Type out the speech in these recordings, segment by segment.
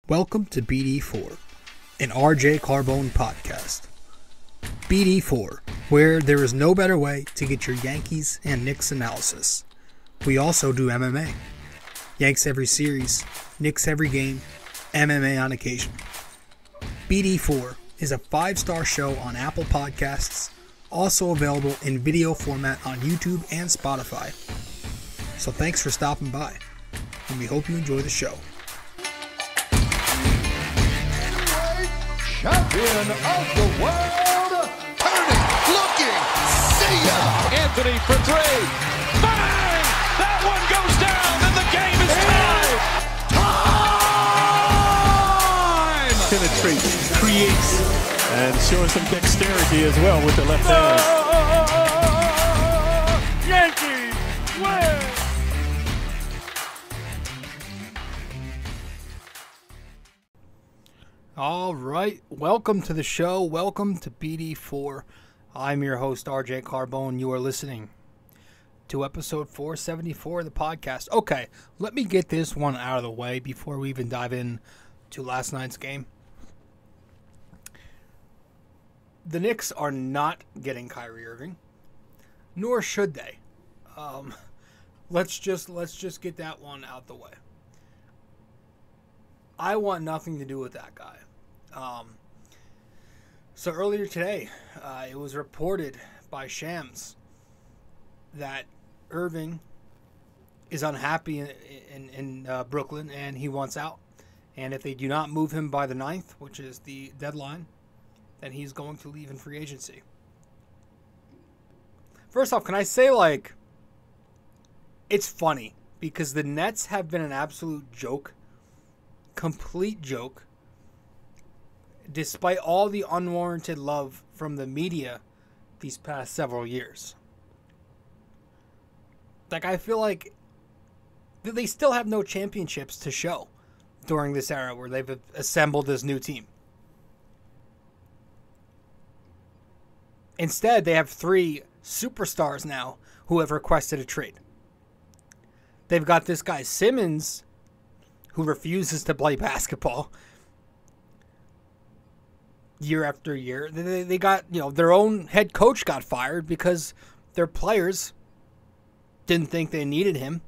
Welcome to BD4, an RJ Carbone podcast. BD4, where there is no better way to get your Yankees and Knicks analysis. We also do MMA. Yanks every series, Knicks every game, MMA on occasion. BD4 is a 5-star show on Apple Podcasts, also available in video format on YouTube and Spotify. So thanks for stopping by, and we hope you enjoy the show. Champion of the world, turning, looking, see ya! Anthony for three, bang! That one goes down, and the game is tied! Time! Penetrates, creates, and showing some dexterity as well with the left hand. Yankees win! All right, welcome to the show. Welcome to BD4. I'm your host, RJ Carbone. You are listening to episode 474 of the podcast. Okay, let me get this one out of the way before we even dive in to last night's game. The Knicks are not getting Kyrie Irving, nor should they. Let's just get that one out the way. I want nothing to do with that guy. So earlier today, it was reported by Shams that Irving is unhappy in Brooklyn and he wants out. And if they do not move him by the 9th, which is the deadline, then he's going to leave in free agency. First off, can I say, it's funny because the Nets have been an absolute joke. Complete joke, despite all the unwarranted love from the media these past several years. I feel like they still have no championships to show during this era where they've assembled this new team. Instead, they have 3 superstars now who have requested a trade. They've got this guy Simmons, who refuses to play basketball year after year. They got, their own head coach got fired because their players didn't think they needed him.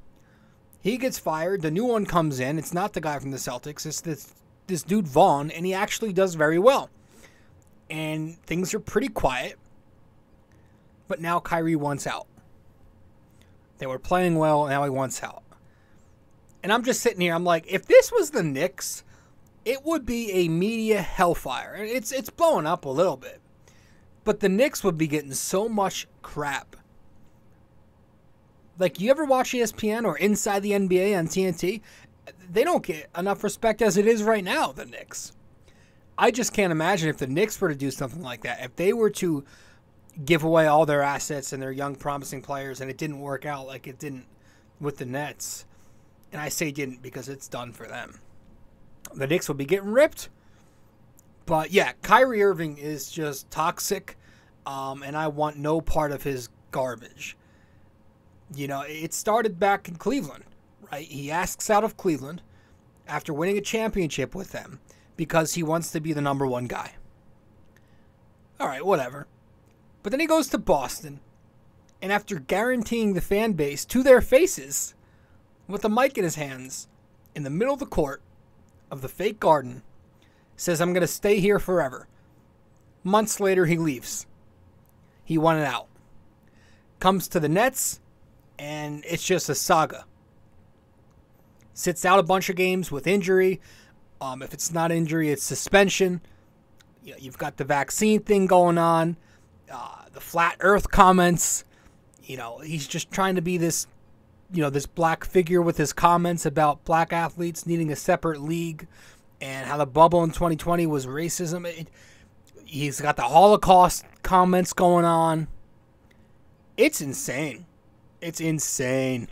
He gets fired. The new one comes in. It's not the guy from the Celtics. It's this dude Vaughn, and he actually does very well. And things are pretty quiet. But now Kyrie wants out. They were playing well, and now he wants out. And I'm just sitting here, I'm like, if this was the Knicks, it would be a media hellfire. It's blowing up a little bit. But the Knicks would be getting so much crap. You ever watch ESPN or Inside the NBA on TNT? They don't get enough respect as it is right now, the Knicks. I just can't imagine if the Knicks were to do something like that. If they were to give away all their assets and their young promising players and it didn't work out like it didn't with the Nets. And I say didn't because it's done for them. The Knicks will be getting ripped. But yeah, Kyrie Irving is just toxic. And I want no part of his garbage. It started back in Cleveland, right? He asks out of Cleveland after winning a championship with them because he wants to be the number 1 guy. All right, whatever. But then he goes to Boston. And after guaranteeing the fan base to their faces with a mic in his hands in the middle of the court of the fake garden, says, I'm going to stay here forever. Months later, he leaves. He wanted out. Comes to the Nets, and it's just a saga. Sits out a bunch of games with injury. If it's not injury, it's suspension. You've got the vaccine thing going on. The flat earth comments. He's just trying to be this this black figure with his comments about black athletes needing a separate league and how the bubble in 2020 was racism. He's got the Holocaust comments going on. It's insane. It's insane.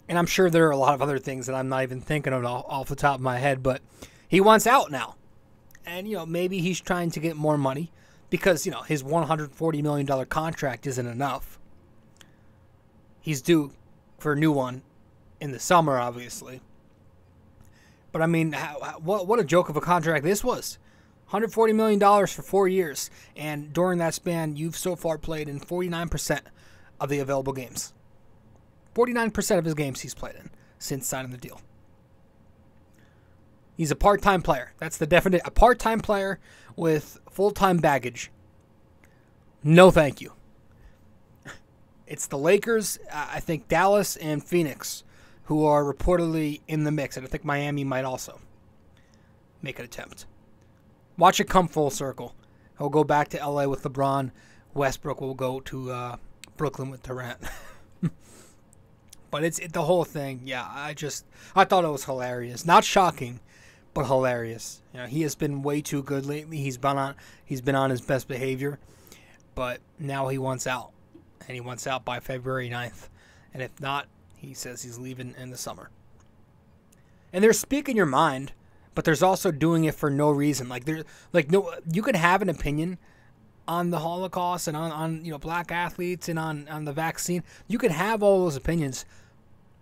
And I'm sure there are a lot of other things that I'm not even thinking of off the top of my head, but he wants out now. And, maybe he's trying to get more money because, his $140 million contract isn't enough. He's due for a new one in the summer, obviously. But I mean, what a joke of a contract this was. $140 million for 4 years. And during that span, you've so far played in 49% of the available games. 49% of his games he's played in since signing the deal. He's a part-time player. That's the definition. A part-time player with full-time baggage. No thank you. It's the Lakers, I think Dallas, and Phoenix who are reportedly in the mix. And I think Miami might also make an attempt. Watch it come full circle. He'll go back to LA with LeBron. Westbrook will go to Brooklyn with Durant. But it's the whole thing. Yeah, I thought it was hilarious. Not shocking, but hilarious. You know, he has been way too good lately. He's been on his best behavior, but now he wants out, and he wants out by February 9th. And if not, he says he's leaving in the summer. And there's speaking your mind, but there's also doing it for no reason. You could have an opinion on the Holocaust and on black athletes and on the vaccine. You could have all those opinions,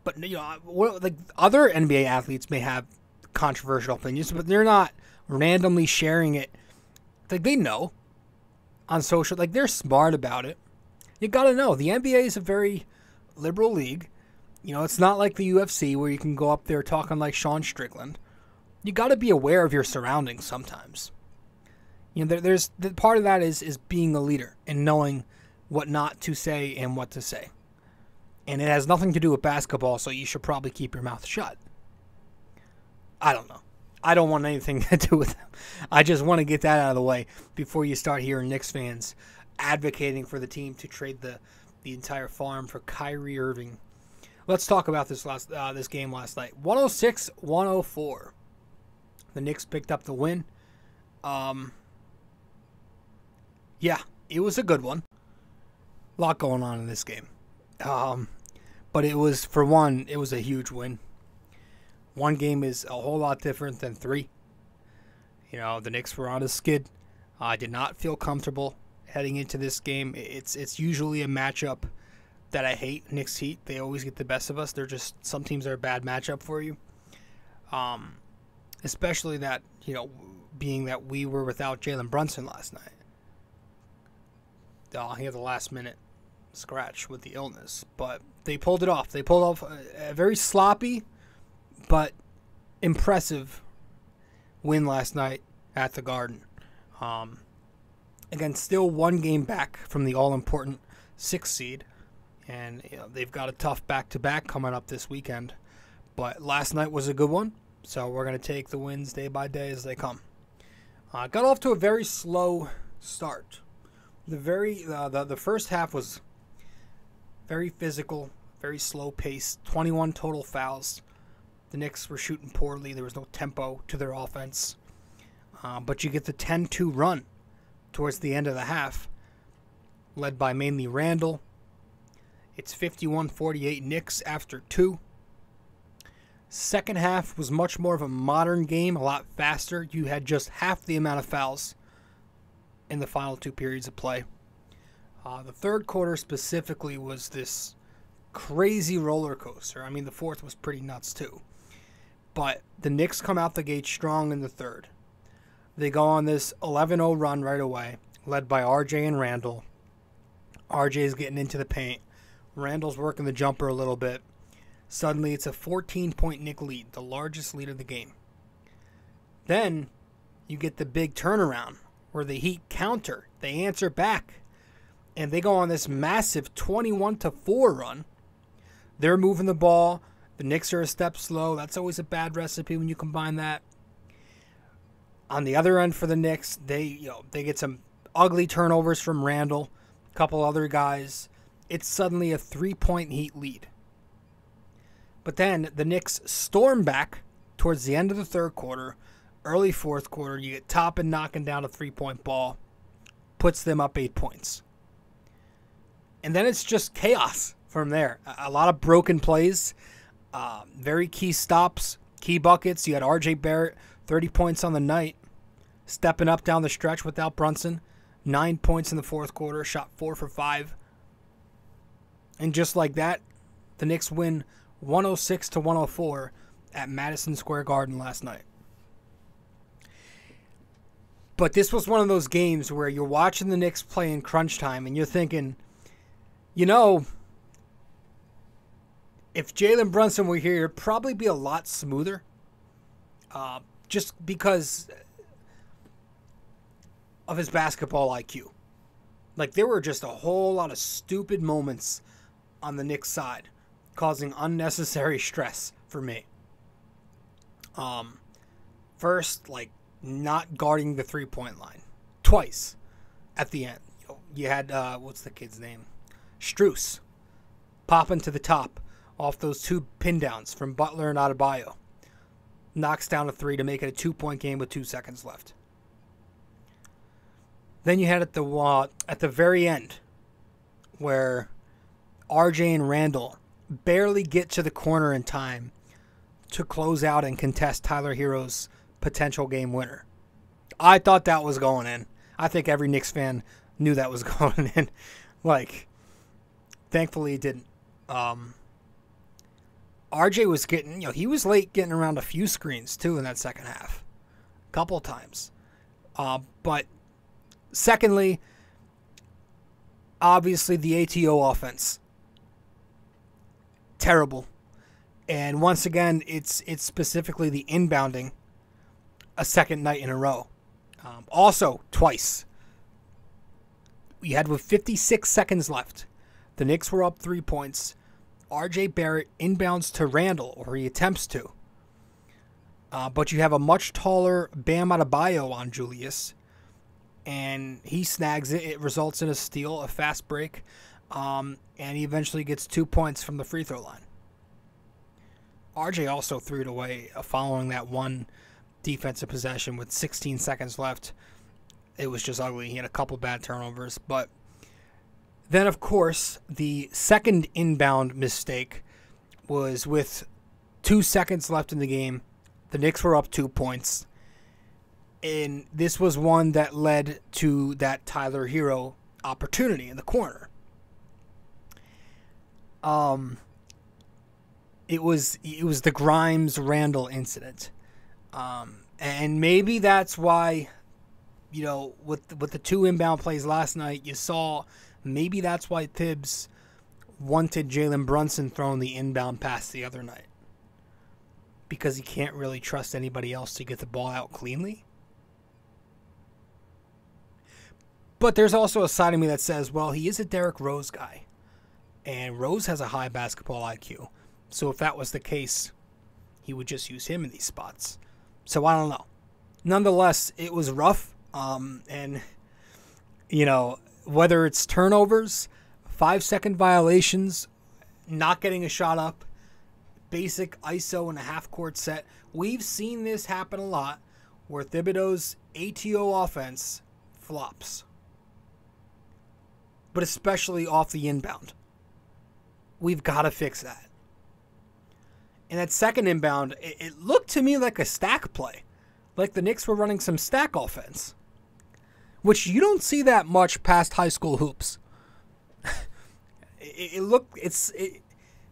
but other NBA athletes may have controversial opinions, but they're not randomly sharing it. Like, they know on social, like, they're smart about it. You got to know the NBA is a very liberal league. You know, it's not like the UFC where you can go up there talking like Sean Strickland. You got to be aware of your surroundings sometimes. You know, there's the part of that is being a leader and knowing what not to say and what to say. And it has nothing to do with basketball, so you should probably keep your mouth shut. I don't know. I don't want anything to do with them. I just want to get that out of the way before you start hearing Knicks fans advocating for the team to trade the entire farm for Kyrie Irving. Let's talk about this game last night. 106-104. The Knicks picked up the win. Yeah, it was a good one. A lot going on in this game. But it was a huge win. One game is a whole lot different than three. You know, the Knicks were on a skid. I did not feel comfortable heading into this game. It's usually a matchup that I hate. Knicks Heat, they always get the best of us. They're just, some teams are a bad matchup for you. Especially that, being that we were without Jalen Brunson last night. He had the last minute scratch with the illness, but they pulled it off. They pulled off a very sloppy but impressive win last night at the Garden. Again, still one game back from the all-important 6th seed, and they've got a tough back-to-back coming up this weekend. But last night was a good one, so we're going to take the wins day by day as they come. Got off to a very slow start. The first half was very physical, very slow paced, 21 total fouls. The Knicks were shooting poorly. There was no tempo to their offense. But you get the 10-2 run towards the end of the half, led by mainly Randall. It's 51-48 Knicks after 2. Second half was much more of a modern game, a lot faster. You had just half the amount of fouls in the final 2 periods of play. The third quarter specifically was this crazy roller coaster. I mean, the fourth was pretty nuts too. But the Knicks come out the gate strong in the third. They go on this 11-0 run right away, led by RJ and Randall. RJ's getting into the paint. Randall's working the jumper a little bit. Suddenly, it's a 14-point Knick lead, the largest lead of the game. Then, you get the big turnaround where the Heat counter. They answer back, and they go on this massive 21-4 run. They're moving the ball. The Knicks are a step slow. That's always a bad recipe when you combine that. On the other end for the Knicks, they get some ugly turnovers from Randall, a couple other guys. It's suddenly a 3-point Heat lead. But then the Knicks storm back towards the end of the third quarter, early fourth quarter. You get Toppin knocking down a 3-point ball, puts them up 8 points. And then it's just chaos from there. A lot of broken plays, very key stops, key buckets. You had RJ Barrett, 30 points on the night, stepping up down the stretch without Brunson. 9 points in the fourth quarter, shot 4 for 5. And just like that, the Knicks win 106-104 at Madison Square Garden last night. But this was one of those games where you're watching the Knicks play in crunch time and you're thinking, you know, if Jalen Brunson were here, it'd probably be a lot smoother. Just because of his basketball IQ. Like, there were just a whole lot of stupid moments on the Knicks side, causing unnecessary stress for me. First, like, not guarding the three-point line. Twice at the end. You had, what's the kid's name? Strus. Popping to the top off those two pin downs from Butler and Adebayo. Knocks down a three to make it a 2-point game with 2 seconds left. Then you had at the very end where RJ and Randall barely get to the corner in time to close out and contest Tyler Hero's potential game winner. I thought that was going in. I think every Knicks fan knew that was going in. Like, thankfully it didn't. RJ was getting, he was late getting around a few screens too in that second half. A couple times. But secondly, obviously the ATO offense. Terrible. And once again, it's specifically the inbounding a second night in a row. Also, twice. We had with 56 seconds left. The Knicks were up 3 points. RJ Barrett inbounds to Randall, or he attempts to. But you have a much taller Bam Adebayo on Julius. And he snags it. It results in a steal, a fast break. And he eventually gets 2 points from the free throw line. RJ also threw it away following that one defensive possession with 16 seconds left. It was just ugly. He had a couple bad turnovers. But then, of course, the second inbound mistake was with 2 seconds left in the game. The Knicks were up 2 points. And this was one that led to that Tyler Hero opportunity in the corner. It was the Grimes-Randall incident. And maybe that's why, with the 2 inbound plays last night, you saw maybe that's why Tibbs wanted Jalen Brunson throwing the inbound pass the other night. Because he can't really trust anybody else to get the ball out cleanly. But there's also a side of me that says, well, he is a Derrick Rose guy. And Rose has a high basketball IQ. So if that was the case, he would just use him in these spots. So I don't know. Nonetheless, it was rough. And, whether it's turnovers, 5-second violations, not getting a shot up, basic ISO and a half-court set, we've seen this happen a lot where Thibodeau's ATO offense flops. But especially off the inbound. We've got to fix that. And that second inbound, it looked to me like a stack play. Like the Knicks were running some stack offense. Which you don't see that much past high school hoops. It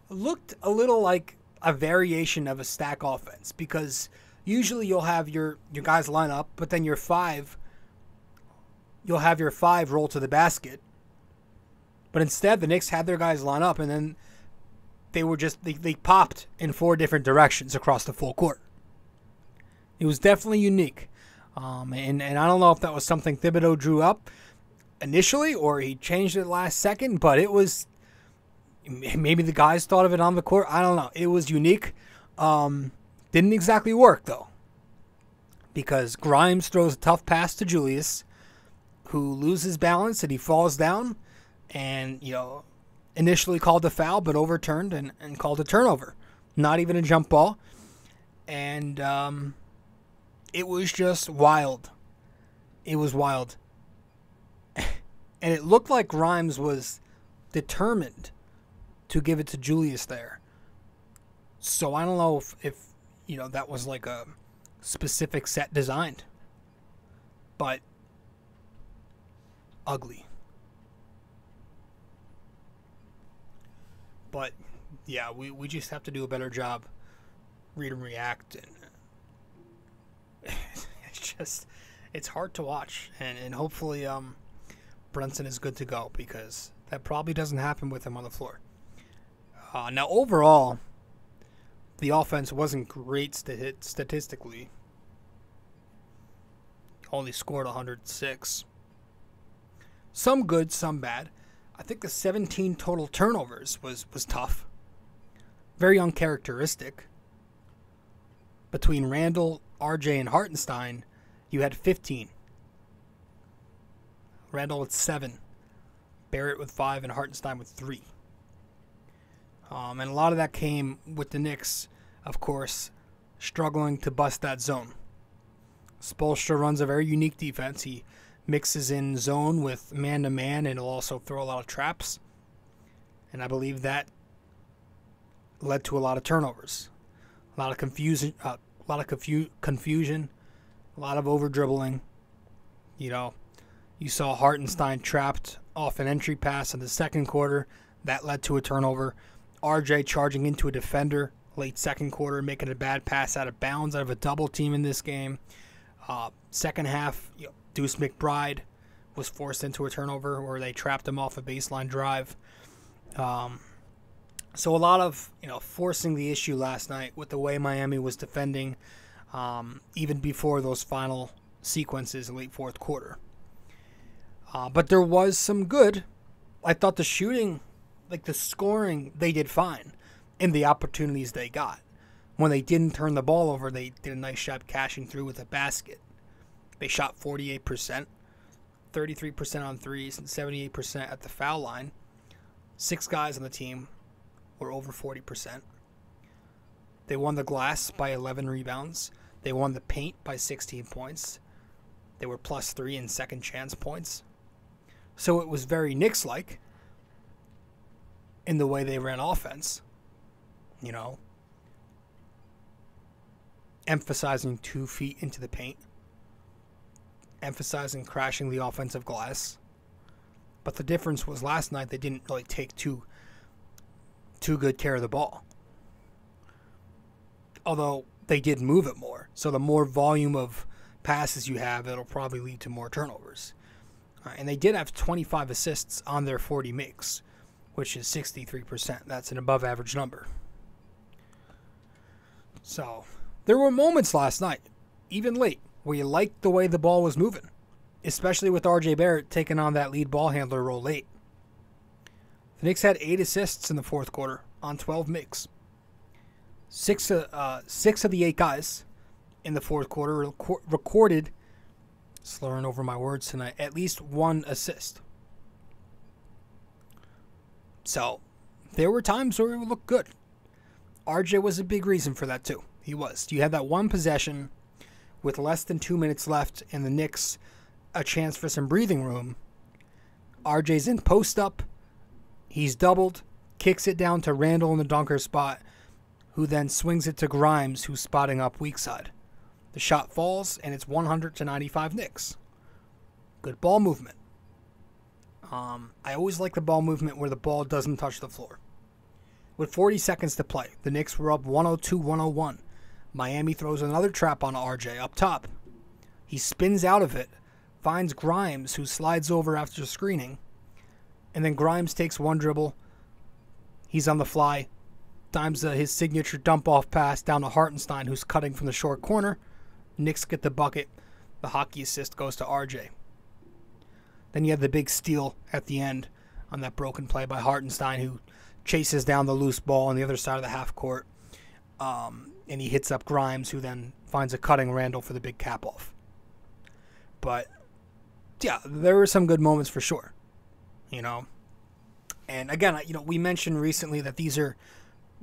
looked a little like a variation of a stack offense. Because usually you'll have your guys line up, but then you'll have your 5 roll to the basket. But instead, the Knicks had their guys line up, and then they popped in 4 different directions across the full court. It was definitely unique. And I don't know if that was something Thibodeau drew up initially or he changed it last second, but it was, maybe the guys thought of it on the court. I don't know. It was unique. Didn't exactly work, though, because Grimes throws a tough pass to Julius, who loses balance and he falls down and, initially called a foul, but overturned and called a turnover. Not even a jump ball. And it was just wild. It was wild. And it looked like Grimes was determined to give it to Julius there. So I don't know if that was like a specific set designed. But ugly. But, yeah, we just have to do a better job read and react, and it's hard to watch. And hopefully Brunson is good to go, because that probably doesn't happen with him on the floor. Now, overall, the offense wasn't great statistically. Only scored 106. Some good, some bad. I think the 17 total turnovers was tough. Very uncharacteristic. Between Randall, RJ, and Hartenstein, you had 15. Randall with 7. Barrett with 5, and Hartenstein with 3. And a lot of that came with the Knicks, of course, struggling to bust that zone. Spoelstra runs a very unique defense. He mixes in zone with man-to-man, and he'll also throw a lot of traps. And I believe that led to a lot of turnovers, a lot of confusion, a lot of over-dribbling. You know, you saw Hartenstein trapped off an entry pass in the second quarter. That led to a turnover. RJ charging into a defender late second quarter, making a bad pass out of bounds out of a double team in this game. Second half, Deuce McBride was forced into a turnover where they trapped him off a baseline drive. So a lot of forcing the issue last night with the way Miami was defending, even before those final sequences in late fourth quarter. But there was some good. I thought the shooting, like the scoring, they did fine in the opportunities they got. When they didn't turn the ball over, they did a nice job cashing through with a basket. They shot 48%, 33% on threes, and 78% at the foul line. 6 guys on the team were over 40%. They won the glass by 11 rebounds. They won the paint by 16 points. They were +3 in second chance points. So it was very Knicks-like in the way they ran offense. Emphasizing 2 feet into the paint. Emphasizing crashing the offensive glass. But the difference was last night they didn't really take too good care of the ball. Although they did move it more. So the more volume of passes you have, it'll probably lead to more turnovers. And they did have 25 assists on their 40 makes, which is 63%. That's an above average number. So there were moments last night, even late, where you liked the way the ball was moving, especially with RJ Barrett taking on that lead ball handler role late. The Knicks had 8 assists in the fourth quarter on 12 makes. 6 of the 8 guys in the fourth quarter recorded, slurring over my words tonight, at least 1 assist. So there were times where it would look good. RJ was a big reason for that too. He was. You had that one possession with less than 2 minutes left and the Knicks a chance for some breathing room. RJ's in post up. He's doubled, kicks it down to Randall in the dunker spot, who then swings it to Grimes, who's spotting up weak side. The shot falls, and it's 100-95 Knicks. Good ball movement. I always like the ball movement where the ball doesn't touch the floor. With 40 seconds to play, the Knicks were up 102-101. Miami throws another trap on RJ up top. He spins out of it, finds Grimes, who slides over after screening, and then Grimes takes one dribble. He's on the fly, dimes his signature dump-off pass down to Hartenstein, who's cutting from the short corner. Knicks get the bucket. The hockey assist goes to RJ. Then you have the big steal at the end on that broken play by Hartenstein, who chases down the loose ball on the other side of the half court. And he hits up Grimes, who then finds a cutting Randall for the big cap-off. But, yeah, there were some good moments for sure. And again, we mentioned recently that these are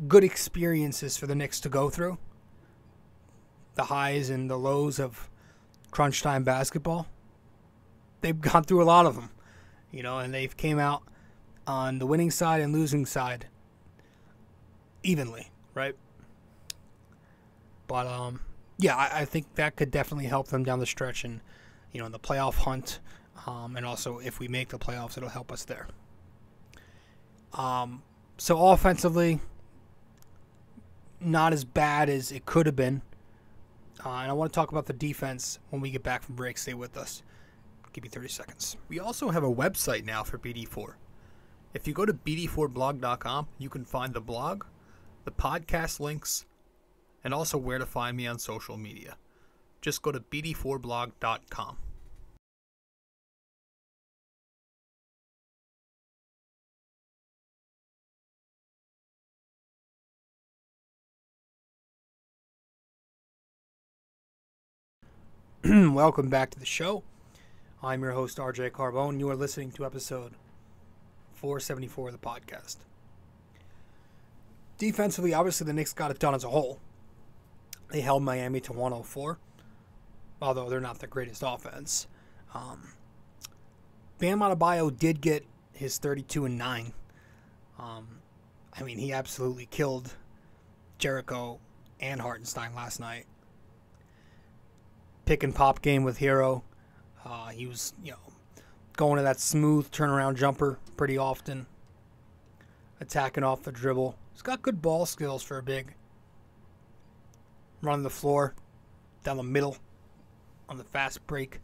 good experiences for the Knicks to go through. The highs and the lows of crunch time basketball. They've gone through a lot of them, and they've came out on the winning side and losing side evenly, right? But, I think that could definitely help them down the stretch and, in the playoff hunt. And also, if we make the playoffs, it'll help us there. So offensively, not as bad as it could have been. And I want to talk about the defense when we get back from break. Stay with us. I'll give you 30 seconds. We also have a website now for BD4. If you go to BD4blog.com, you can find the blog, the podcast links, and also where to find me on social media. Just go to BD4blog.com. Welcome back to the show. I'm your host, RJ Carbone. You are listening to episode 474 of the podcast. Defensively, obviously, the Knicks got it done as a whole. They held Miami to 104, although they're not the greatest offense. Bam Adebayo did get his 32-9. He absolutely killed Jericho and Hartenstein last night. Pick and pop game with Hero. He was, going to that smooth turnaround jumper pretty often. Attacking off the dribble. He's got good ball skills for a big. Running the floor, down the middle, on the fast break.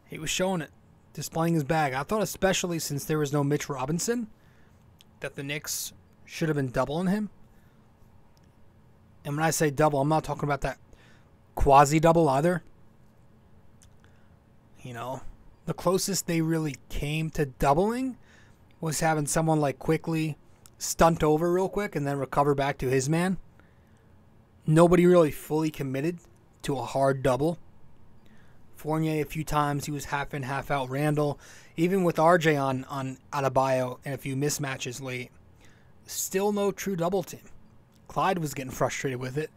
He was showing it, displaying his bag. I thought especially since there was no Mitch Robinson, that the Knicks should have been doubling him. And when I say double, I'm not talking about that quasi-double either. The closest they really came to doubling was having someone like Quickley stunt over real quick and then recover back to his man. Nobody really fully committed to a hard double. Fournier a few times, he was half in, half out. Randall, even with RJ on Adebayo and a few mismatches late, still no true double team. Clyde was getting frustrated with it.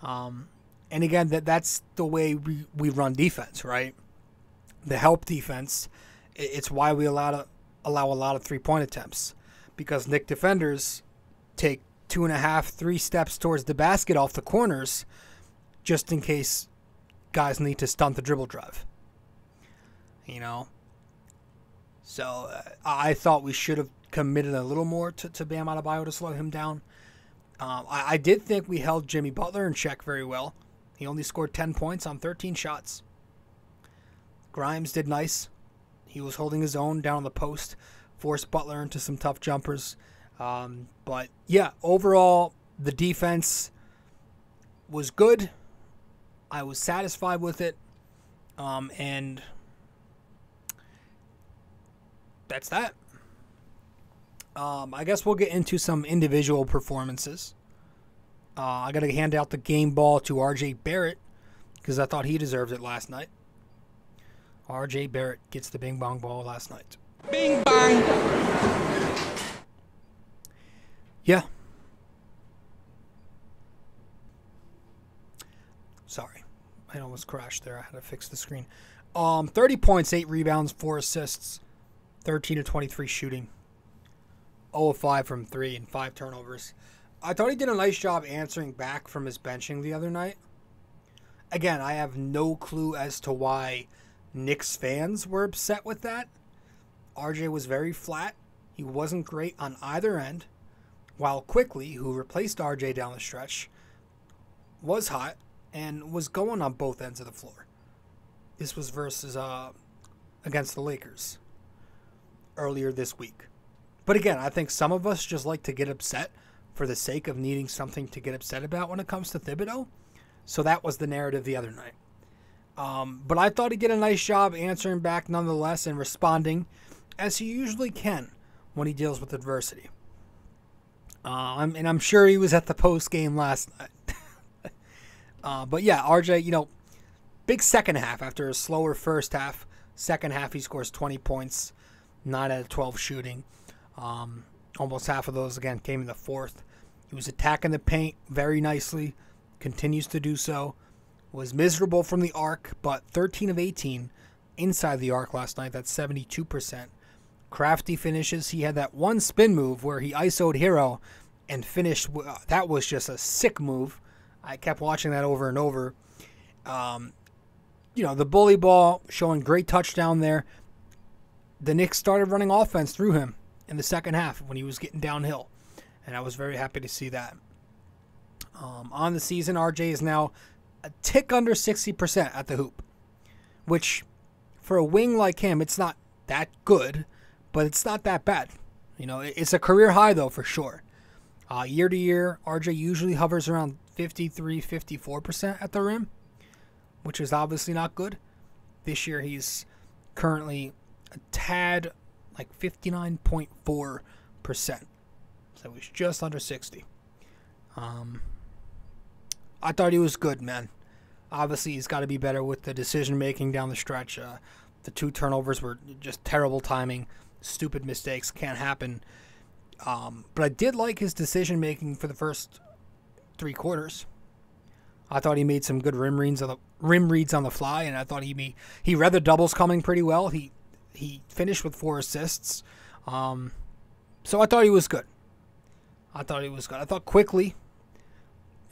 And again, that's the way we run defense, right? The help defense, it's why we allow a lot of three-point attempts. Because Knick defenders take 2.5, 3 steps towards the basket off the corners just in case guys need to stunt the dribble drive. So I thought we should have committed a little more to Bam Adebayo to slow him down. I did think we held Jimmy Butler in check very well. He only scored 10 points on 13 shots. Grimes did nice. He was holding his own down on the post, forced Butler into some tough jumpers. But yeah, overall, the defense was good. I was satisfied with it. And that's that. I guess we'll get into some individual performances. I got to hand out the game ball to RJ Barrett because I thought he deserved it last night. RJ Barrett gets the bing bong ball last night. Bing bang. Yeah. Sorry. I almost crashed there. I had to fix the screen. 30 points, 8 rebounds, 4 assists, 13 to 23 shooting. 0 of 5 from 3 and 5 turnovers. I thought he did a nice job answering back from his benching the other night. Again, I have no clue as to why Knicks fans were upset with that. RJ was very flat. He wasn't great on either end. While Quickley, who replaced RJ down the stretch, was hot and was going on both ends of the floor. This was versus against the Lakers earlier this week. But again, I think some of us just like to get upset for the sake of needing something to get upset about when it comes to Thibodeau. So that was the narrative the other night. But I thought he did a nice job answering back nonetheless and responding as he usually can when he deals with adversity. And I'm sure he was at the post game last night. But yeah, RJ, big second half after a slower first half. Second half, he scores 20 points, 9 out of 12 shooting. Almost half of those, again, came in the fourth. He was attacking the paint very nicely, continues to do so. Was miserable from the arc, but 13 of 18 inside the arc last night. That's 72%. Crafty finishes. He had that one spin move where he ISO'd Hero and finished. That was just a sick move. I kept watching that over and over. The bully ball showing great touchdown there. The Knicks started running offense through him in the second half when he was getting downhill. and I was very happy to see that. On the season, RJ is now a tick under 60% at the hoop, which for a wing like him, it's not that good, but it's not that bad. You know, it's a career high, though, for sure. Year to year, RJ usually hovers around 53, 54% at the rim, which is obviously not good. This year, he's currently a tad like 59.4%. So he's just under 60. I thought he was good, man. Obviously, he's got to be better with the decision-making down the stretch. The 2 turnovers were just terrible timing. Stupid mistakes. Can't happen. But I did like his decision-making for the first 3 quarters. I thought he made some good rim reads on the fly, and I thought he read the doubles coming pretty well. He finished with 4 assists. So I thought he was good. I thought Quickley,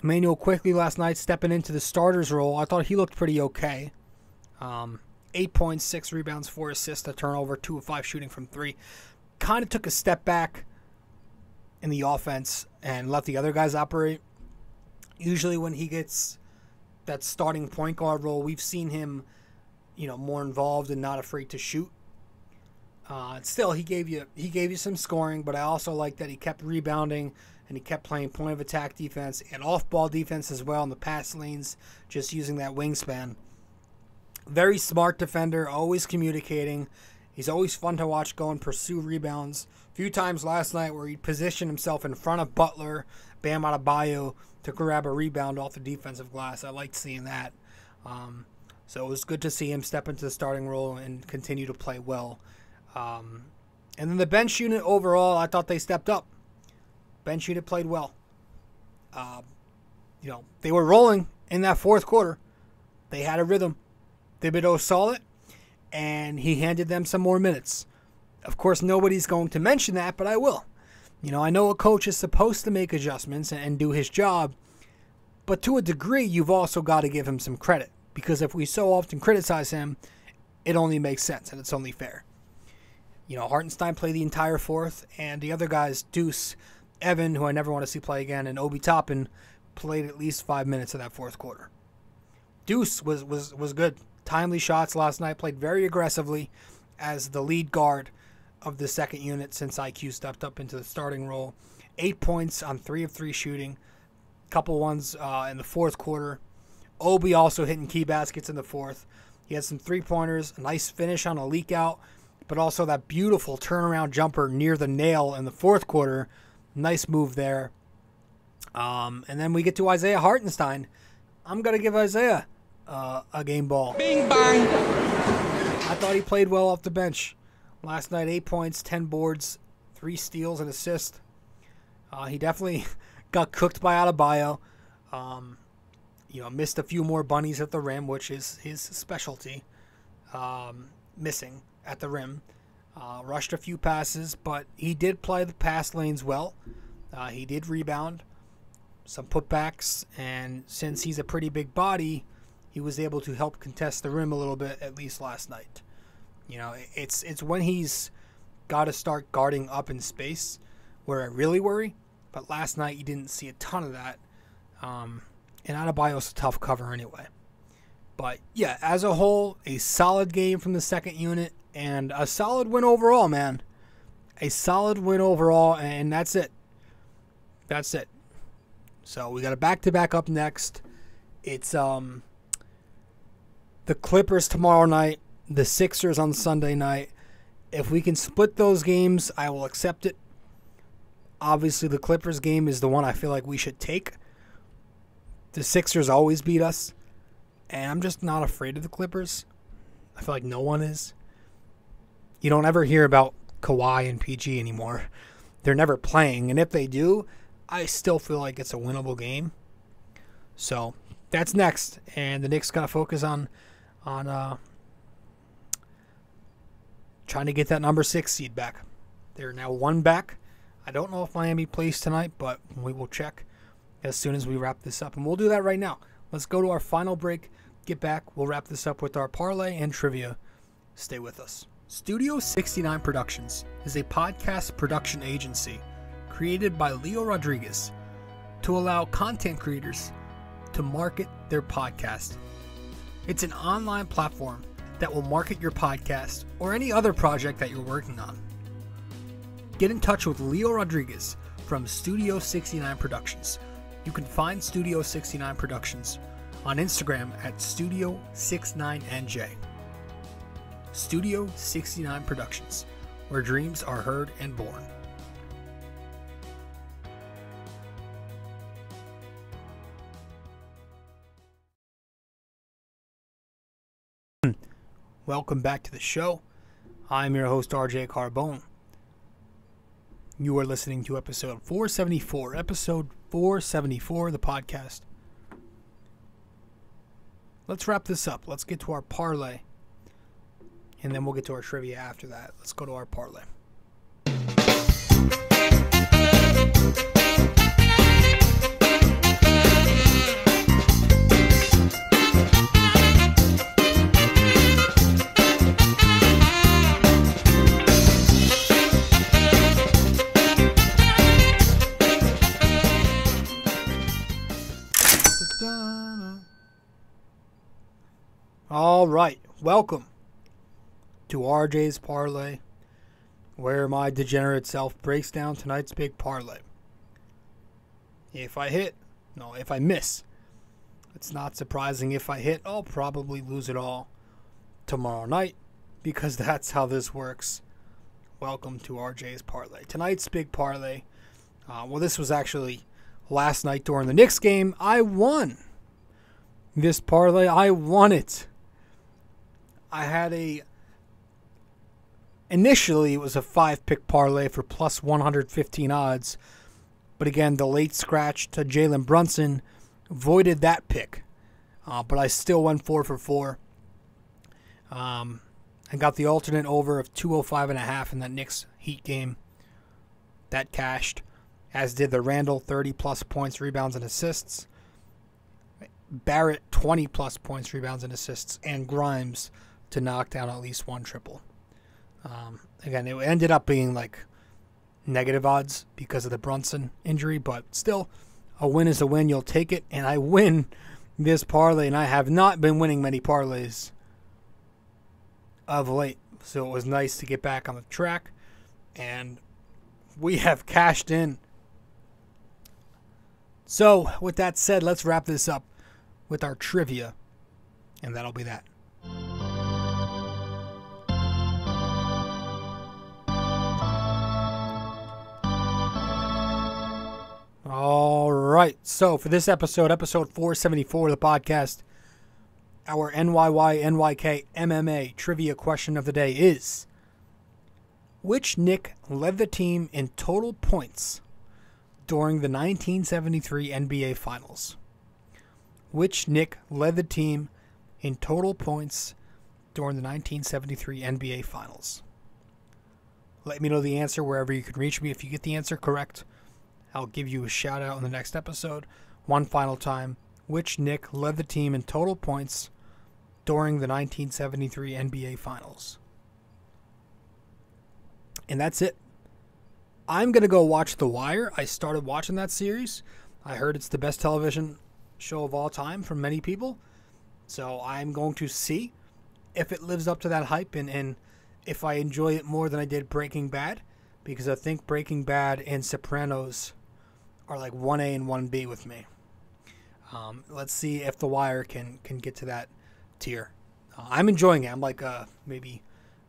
Emmanuel Quickley last night, stepping into the starter's role, I thought he looked pretty okay. 8 points, 6 rebounds, 4 assists, a turnover, 2 of 5 shooting from 3. Kind of took a step back in the offense and let the other guys operate. Usually when he gets that starting point guard role, we've seen him, more involved and not afraid to shoot. Still, he gave you some scoring, but I also like that he kept rebounding and he kept playing point of attack defense and off-ball defense as well in the pass lanes, just using that wingspan. Very smart defender, always communicating. He's always fun to watch go and pursue rebounds. A few times last night where he positioned himself in front of Butler, Bam Adebayo, to grab a rebound off the defensive glass. I liked seeing that. So it was good to see him step into the starting role and continue to play well. And then the bench unit overall, I thought they stepped up. Bench unit played well. They were rolling in that fourth quarter. They had a rhythm. Thibodeau saw it, and he handed them some more minutes. Of course, nobody's going to mention that, but I will. I know a coach is supposed to make adjustments and do his job, but to a degree, you've also got to give him some credit, because if we so often criticize him, it only makes sense, and it's only fair. Hartenstein played the entire fourth, and the other guys, Deuce, Evan, who I never want to see play again, and Obi Toppin, played at least 5 minutes of that fourth quarter. Deuce was good. Timely shots last night, played very aggressively as the lead guard of the second unit since IQ stepped up into the starting role. 8 points on 3 of 3 shooting. Couple ones in the fourth quarter. Obi also hitting key baskets in the fourth. He had some 3-pointers, a nice finish on a leak out, but also that beautiful turnaround jumper near the nail in the fourth quarter. Nice move there. And then we get to Isaiah Hartenstein. I'm going to give Isaiah a game ball. Bing bang. I thought he played well off the bench. Last night, 8 points, 10 boards, 3 steals, and assist. He definitely got cooked by Adebayo. Missed a few more bunnies at the rim, which is his specialty. Missing at the rim. Rushed a few passes, but he did play the pass lanes well. He did rebound, some putbacks, and since he's a pretty big body, he was able to help contest the rim a little bit, at least last night. It's when he's got to start guarding up in space where I really worry, but last night you didn't see a ton of that. And Adebayo's a tough cover anyway. But yeah, as a whole, a solid game from the second unit and a solid win overall, man. A solid win overall, and that's it. That's it. So we got a back-to-back up next. It's the Clippers tomorrow night, the Sixers on Sunday night. If we can split those games, I will accept it. Obviously, the Clippers game is the one I feel like we should take. The Sixers always beat us, and I'm just not afraid of the Clippers. I feel like no one is. You don't ever hear about Kawhi and PG anymore. They're never playing, and if they do, I still feel like it's a winnable game. So that's next, and the Knicks got to focus on trying to get that number 6 seed back. They're now 1 back. I don't know if Miami plays tonight, but we will check as soon as we wrap this up, and we'll do that right now. Let's go to our final break, get back, we'll wrap this up with our parlay and trivia. Stay with us. Studio 69 Productions is a podcast production agency created by Leo Rodriguez to allow content creators to market their podcast. It's an online platform that will market your podcast or any other project that you're working on. Get in touch with Leo Rodriguez from Studio 69 Productions. You can find Studio 69 Productions on Instagram at Studio 69NJ. Studio 69 Productions, where dreams are heard and born. Welcome back to the show. I'm your host, RJ Carbone. You are listening to episode 474. Episode 474 of the podcast. Let's wrap this up. Let's get to our parlay. And then we'll get to our trivia after that. Let's go to our parlay. All right, welcome to RJ's Parlay, where my degenerate self breaks down tonight's big parlay. If I miss, it's not surprising. If I hit, I'll probably lose it all tomorrow night, because that's how this works. Welcome to RJ's Parlay. Tonight's big parlay, this was actually last night during the Knicks game. I won this parlay. I won it. Initially it was a 5-pick parlay for plus 115 odds. But again, the late scratch to Jalen Brunson voided that pick. But I still went 4 for 4. I got the alternate over of 205.5 in that Knicks Heat game. That cashed, as did the Randall 30-plus points, rebounds, and assists. Barrett 20-plus points, rebounds, and assists. And Grimes to knock down at least one triple. Again, it ended up being like negative odds because of the Brunson injury, but still, a win is a win. You'll take it, and I win this parlay, and I have not been winning many parlays of late, so it was nice to get back on the track, and we have cashed in. So, with that said, let's wrap this up with our trivia, and that'll be that. All right, so for this episode 474 of the podcast, our NYY-NYK-MMA trivia question of the day is, which Knick led the team in total points during the 1973 NBA Finals? Which Knick led the team in total points during the 1973 NBA Finals? Let me know the answer wherever you can reach me. If you get the answer correct, I'll give you a shout out in the next episode. One final time. Which Knick led the team in total points during the 1973 NBA Finals? And that's it. I'm going to go watch The Wire. I started watching that series. I heard it's the best television show of all time from many people. So I'm going to see if it lives up to that hype and if I enjoy it more than I did Breaking Bad. Because I think Breaking Bad and Sopranos are like 1A and 1B with me. Let's see if The Wire can get to that tier. I'm enjoying it. I'm like maybe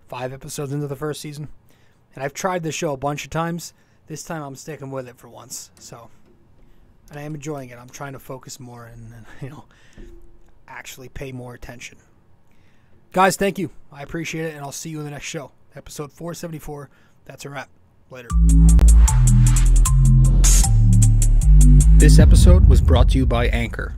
5 episodes into the first season. And I've tried this show a bunch of times. This time I'm sticking with it for once. And I am enjoying it. I'm trying to focus more and actually pay more attention. Guys, thank you. I appreciate it, and I'll see you in the next show. Episode 474. That's a wrap. Later. This episode was brought to you by Anchor.